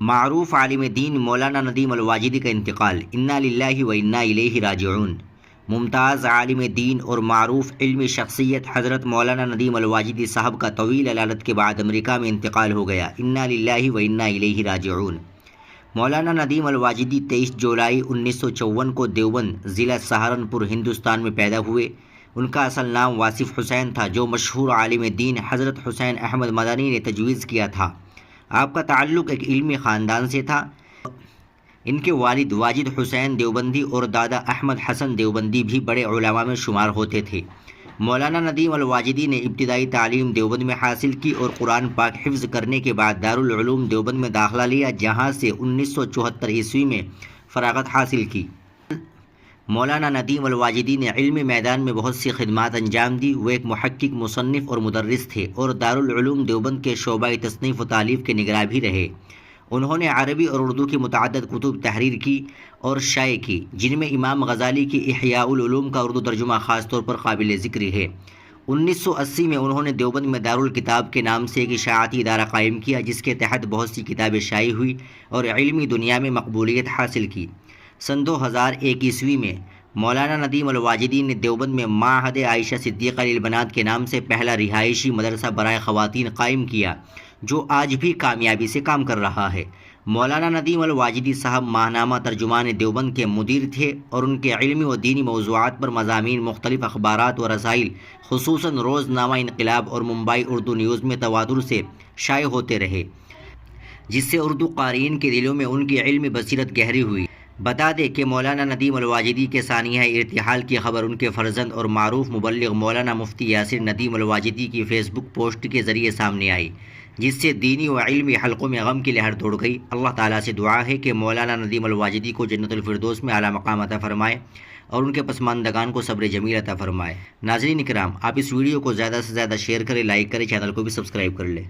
معروف عالم دین مولانا ندیم الواجدی کا انتقال، انا للہ و انا الیہ راجعون۔ ممتاز عالم دین اور معروف علمی شخصیت حضرت مولانا ندیم الواجدی صاحب کا طویل علالت کے بعد امریکہ میں انتقال ہو گیا، انا للہ و انا الیہ راجعون۔ مولانا ندیم الواجدی 23 جولائی 1954 کو دیوبند، ضلع سہارنپور، ہندوستان میں پیدا ہوئے۔ ان کا اصل نام واصف حسین تھا، جو مشہور عالم دین حضرت حسین احمد مدنی نے تجویز کیا تھا۔ آپ کا تعلق ایک علمی خاندان سے تھا۔ ان کے والد واجد حسین دیوبندی اور دادا احمد حسن دیوبندی بھی بڑے علماء میں شمار ہوتے تھے۔ مولانا ندیم الواجدی نے ابتدائی تعلیم دیوبند میں حاصل کی اور قرآن پاک حفظ کرنے کے بعد دارالعلوم دیوبند میں داخلہ لیا، جہاں سے 1974 عیسوی میں فراغت حاصل کی۔ مولانا ندیم الواجدی نے علمی میدان میں بہت سی خدمات انجام دی۔ وہ ایک محقق، مصنف اور مدرس تھے اور دارالعلوم دیوبند کے شعبہ تصنیف و تالیف کے نگراں بھی رہے۔ انہوں نے عربی اور اردو کی متعدد کتب تحریر کی اور شائع کی، جن میں امام غزالی کی احیاء العلوم کا اردو ترجمہ خاص طور پر قابل ذکر ہے۔ 1980 میں انہوں نے دیوبند میں دارالکتاب کے نام سے ایک اشاعتی ادارہ قائم کیا، جس کے تحت بہت سی کتابیں شائع ہوئی اور علمی دنیا میں مقبولیت حاصل کی۔ سن 2001 عیسوی میں مولانا ندیم الواجدی نے دیوبند میں معہد عائشہ صدیقہ للبنات کے نام سے پہلا رہائشی مدرسہ برائے خواتین قائم کیا، جو آج بھی کامیابی سے کام کر رہا ہے۔ مولانا ندیم الواجدی صاحب ماہنامہ ترجمان دیوبند کے مدیر تھے اور ان کے علمی و دینی موضوعات پر مضامین مختلف اخبارات و رسائل، خصوصاً روزنامہ انقلاب اور ممبئی اردو نیوز میں تواتر سے شائع ہوتے رہے، جس سے اردو قارئین کے دلوں میں ان کی علمی بصیرت گہری ہوئی۔ بتا دیں کہ مولانا ندیم الواجدی کے سانحہ ارتحال کی خبر ان کے فرزند اور معروف مبلغ مولانا مفتی یاسر ندیم الواجدی کی فیس بک پوسٹ کے ذریعے سامنے آئی، جس سے دینی و علمی حلقوں میں غم کی لہر دوڑ گئی۔ اللہ تعالیٰ سے دعا ہے کہ مولانا ندیم الواجدی کو جنت الفردوس میں اعلیٰ مقام عطا فرمائے اور ان کے پسماندگان کو صبر جمیل عطا فرمائے۔ ناظرین کرام، آپ اس ویڈیو کو زیادہ سے زیادہ شیئر کریں، لائک کریں، چینل کو بھی سبسکرائب کر لیں۔